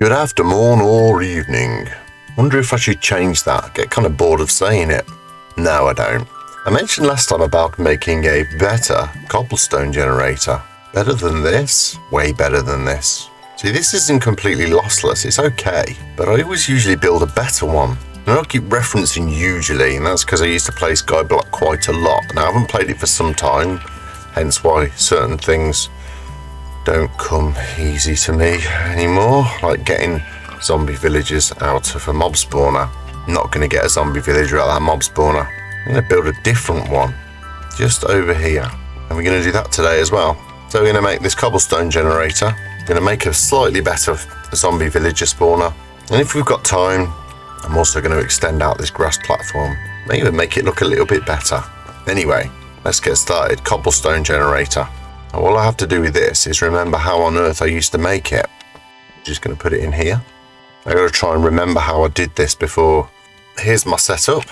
Good afternoon or evening. Wonder if I should change that. I get kind of bored of saying it. No, I don't. I mentioned last time about making a better cobblestone generator. Better than this, way better than this. See, this isn't completely lossless, it's okay, but I always usually build a better one. And I'll keep referencing usually, and that's because I used to play SkyBlock quite a lot, and I haven't played it for some time, hence why certain things don't come easy to me anymore, like getting zombie villagers out of a mob spawner. I'm not going to get a zombie villager out of that mob spawner. I'm going to build a different one just over here, and we're going to do that today as well. So we're going to make this cobblestone generator. I'm going to make a slightly better zombie villager spawner, and if we've got time, I'm also going to extend out this grass platform, maybe make it look a little bit better. Anyway, let's get started. Cobblestone generator. All I have to do with this is remember how on earth I used to make it. Just going to put it in here. I got to try and remember how I did this before. Here's my setup.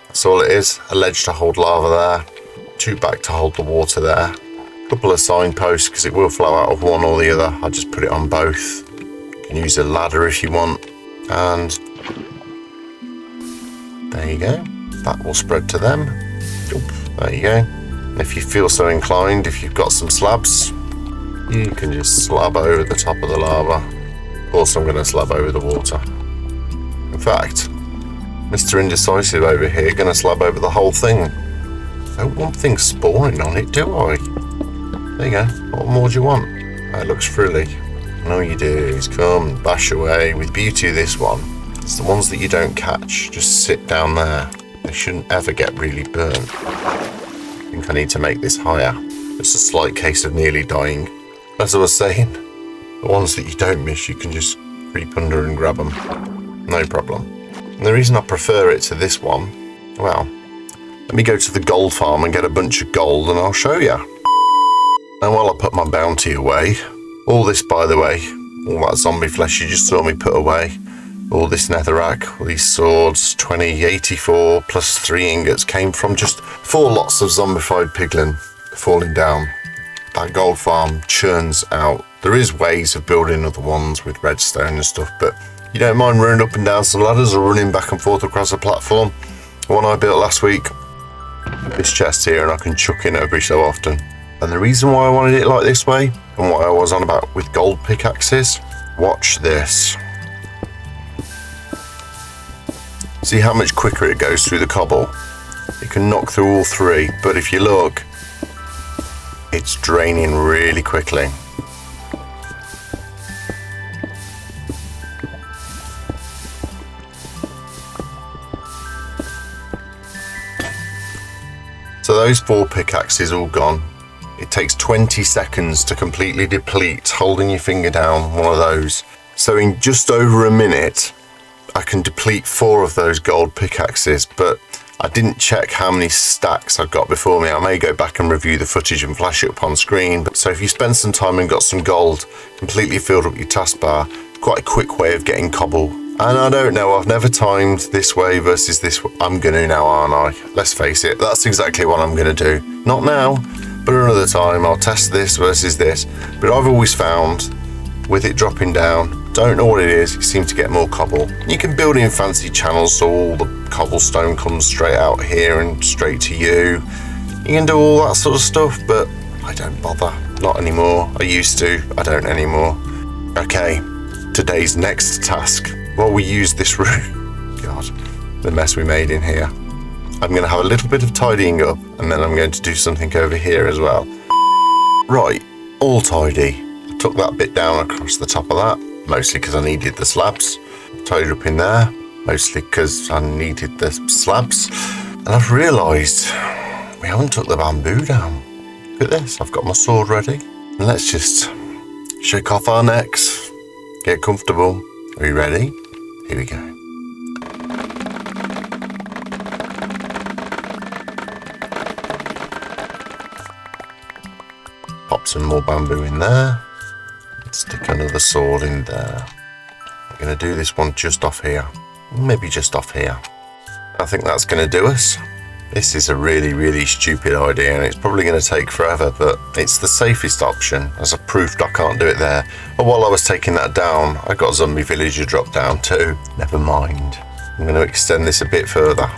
That's all it is. A ledge to hold lava there. 2 back to hold the water there. A couple of signposts because it will flow out of one or the other. I'll just put it on both. You can use a ladder if you want. And there you go. That will spread to them. There you go. And if you feel so inclined, if you've got some slabs, you can just slab over the top of the lava. Of course, I'm going to slab over the water. In fact, Mr. Indecisive over here going to slab over the whole thing. I don't want things spawning on it, do I? There you go. What more do you want? That looks frilly. And all you do is come bash away. With beauty of this one, it's the ones that you don't catch. Just sit down there. They shouldn't ever get really burnt. I think I need to make this higher. Just a slight case of nearly dying. As I was saying, the ones that you don't miss, you can just creep under and grab them. No problem. And the reason I prefer it to this one, well, let me go to the gold farm and get a bunch of gold and I'll show you. And while I put my bounty away, all this, by the way, all that zombie flesh you just saw me put away, all this netherrack, all these swords, 2084 plus 3 ingots came from just 4 lots of zombified piglin falling down. That gold farm churns out. There is ways of building other ones with redstone and stuff, but you don't mind running up and down some ladders or running back and forth across a platform. The one I built last week, this chest here, and I can chuck in every so often. And the reason why I wanted it like this way, and what I was on about with gold pickaxes, watch this. See how much quicker it goes through the cobble? It can knock through all 3, but if you look, it's draining really quickly. So those 4 pickaxes all gone. It takes 20 seconds to completely deplete holding your finger down one of those. So in just over a minute, I can deplete 4 of those gold pickaxes, but I didn't check how many stacks I've got before me. I may go back and review the footage and flash it up on screen. So if you spend some time and got some gold, completely filled up your taskbar, quite a quick way of getting cobble. And I don't know, I've never timed this way versus this way. I'm going to now, aren't I? Let's face it, that's exactly what I'm going to do. Not now, but another time. I'll test this versus this. But I've always found, with it dropping down, don't know what it is, you seem to get more cobble. You can build in fancy channels so all the cobblestone comes straight out here and straight to you. You can do all that sort of stuff, but I don't bother. Not anymore. I used to, I don't anymore. Okay, today's next task. While we use this room, God, the mess we made in here. I'm going to have a little bit of tidying up, and then I'm going to do something over here as well. Right, all tidy. I took that bit down across the top of that, mostly because I needed the slabs. Tied up in there, mostly because I needed the slabs. And I've realised we haven't took the bamboo down. Look at this, I've got my sword ready. And let's just shake off our necks, get comfortable. Are you ready? Here we go. Pop some more bamboo in there. Stick another sword in there. I'm going to do this one just off here. Maybe just off here. I think that's going to do us. This is a really, really stupid idea, and it's probably going to take forever, but it's the safest option, as I proved I can't do it there. But while I was taking that down, I got a zombie villager drop down too. Never mind. I'm going to extend this a bit further.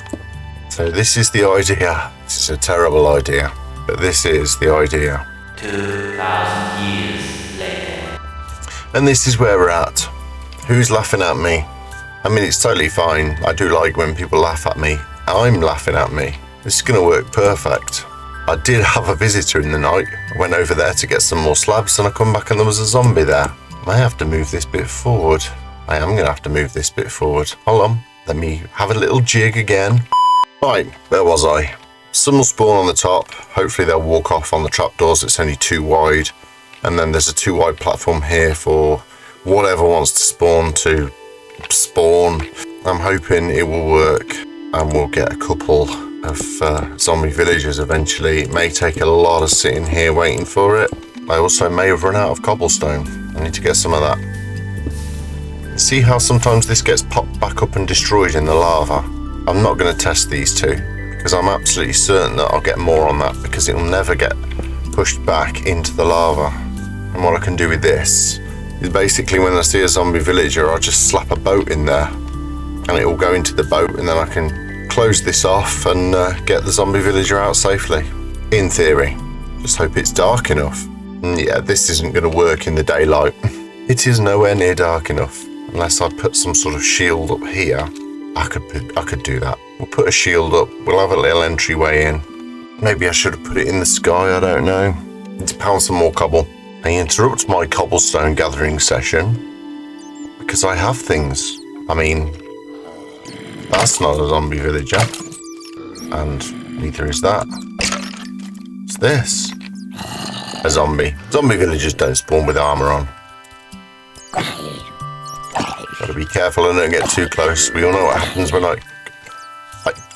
So this is the idea. This is a terrible idea, but this is the idea. 2,000 years later. And this is where we're at. Who's laughing at me? I mean, it's totally fine. I do like when people laugh at me. I'm laughing at me. This is going to work perfect. I did have a visitor in the night. I went over there to get some more slabs, and I come back and there was a zombie there. I have to move this bit forward. I am going to have to move this bit forward. Hold on. Let me have a little jig again. Right, there was I. Some will spawn on the top. Hopefully they'll walk off on the trapdoors. It's only too wide. And then there's a too wide platform here for whatever wants to spawn to spawn. I'm hoping it will work and we'll get a couple of zombie villagers eventually. It may take a lot of sitting here waiting for it. I also may have run out of cobblestone. I need to get some of that. See how sometimes this gets popped back up and destroyed in the lava? I'm not going to test these two because I'm absolutely certain that I'll get more on that because it will never get pushed back into the lava. And what I can do with this is basically when I see a zombie villager, I'll just slap a boat in there and it will go into the boat, and then I can close this off and get the zombie villager out safely. In theory. Just hope it's dark enough. And yeah, this isn't going to work in the daylight. It is nowhere near dark enough. Unless I put some sort of shield up here, I could do that. We'll put a shield up. We'll have a little entryway in. Maybe I should have put it in the sky. I don't know. Need to pound some more cobble. I interrupt my cobblestone gathering session because I have things. I mean, that's not a zombie villager, and neither is that. What's this? A zombie. Zombie villagers don't spawn with armor on. Gotta be careful and don't get too close. We all know what happens when I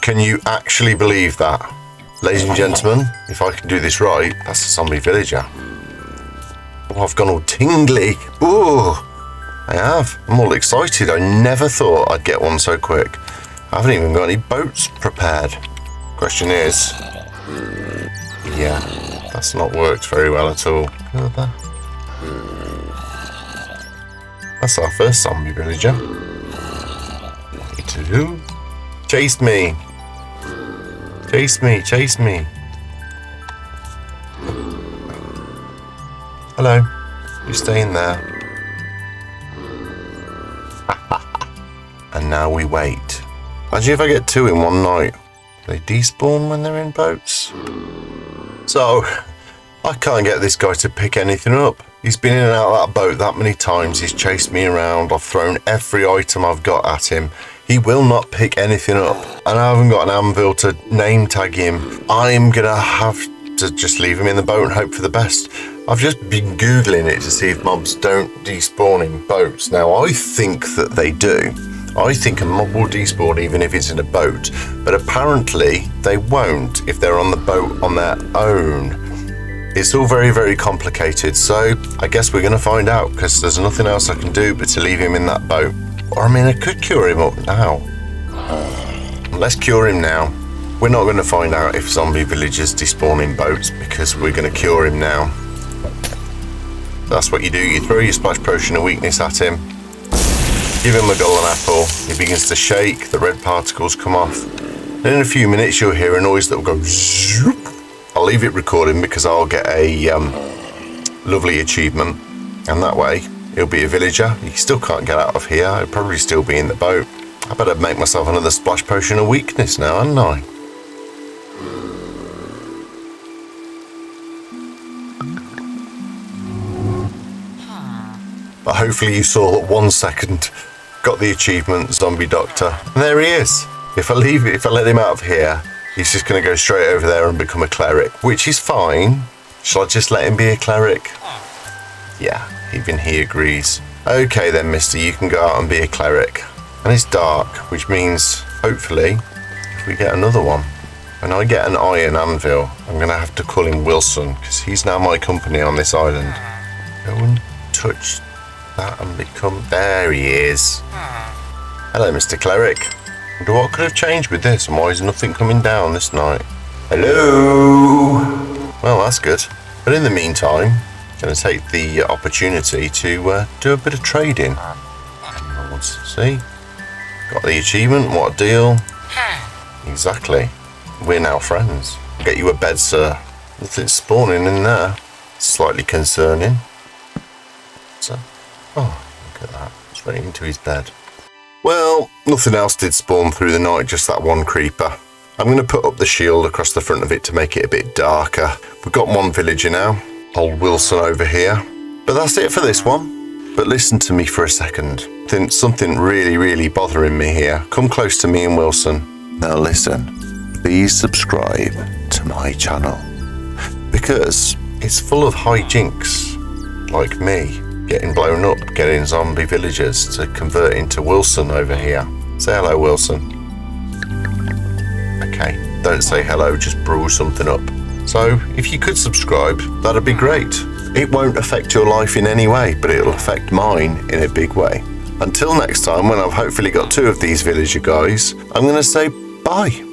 can you actually believe that? Ladies and gentlemen, if I can do this right, that's a zombie villager. Oh, I've gone all tingly. Ooh, I have. I'm all excited. I never thought I'd get one so quick. I haven't even got any boats prepared. Question is, yeah, that's not worked very well at all. Look at that. That's our first zombie villager. Two. Chase me. Chase me, chase me. Hello. You staying there? And now we wait. Imagine if I get two in one night. They despawn when they're in boats. So, I can't get this guy to pick anything up. He's been in and out of that boat that many times. He's chased me around. I've thrown every item I've got at him. He will not pick anything up. And I haven't got an anvil to name tag him. I'm going to have to just leave him in the boat and hope for the best. I've just been Googling it to see if mobs don't despawn in boats. Now, I think that they do. I think a mob will despawn even if it's in a boat. But apparently, they won't if they're on the boat on their own. It's all very, very complicated, so I guess we're going to find out because there's nothing else I can do but to leave him in that boat. Or I mean, I could cure him up now. Let's cure him now. We're not going to find out if zombie villagers despawn in boats because we're going to cure him now. That's what you do. You throw your splash potion of weakness at him. Give him a golden apple. He begins to shake. The red particles come off. And in a few minutes, you'll hear a noise that will go zoop. I'll leave it recording because I'll get a lovely achievement, and that way he'll be a villager. He still can't get out of here. He'll probably still be in the boat. I better make myself another splash potion of weakness now, hadn't I? But hopefully you saw that 1 second got the achievement, Zombie Doctor, and there he is. If I let him out of here, he's just going to go straight over there and become a cleric, which is fine. Shall I just let him be a cleric? Yeah, even he agrees. Okay then, mister, you can go out and be a cleric. And it's dark, which means, hopefully, if we get another one. When I get an iron anvil, I'm going to have to call him Wilson, because he's now my company on this island. Go and touch that and become... There he is. Hello, Mr. Cleric. Wonder what could have changed with this, and why is nothing coming down this night? Hello? Well, that's good. But in the meantime, I'm going to take the opportunity to do a bit of trading. Let's see. Got the achievement, what a deal. Exactly. We're now friends. Get you a bed, sir. Nothing's spawning in there. Slightly concerning. So, oh, look at that. Straight into his bed. Well, nothing else did spawn through the night, just that one creeper. I'm going to put up the shield across the front of it to make it a bit darker. We've got one villager now, old Wilson over here. But that's it for this one. But listen to me for a second. Think something really bothering me here. Come close to me and Wilson. Now listen, please subscribe to my channel. Because it's full of hijinks, like me. Getting blown up, getting zombie villagers to convert into Wilson over here. Say hello, Wilson. Okay, don't say hello, just brew something up. So, if you could subscribe, that'd be great. It won't affect your life in any way, but it'll affect mine in a big way. Until next time, when I've hopefully got 2 of these villager guys, I'm going to say bye.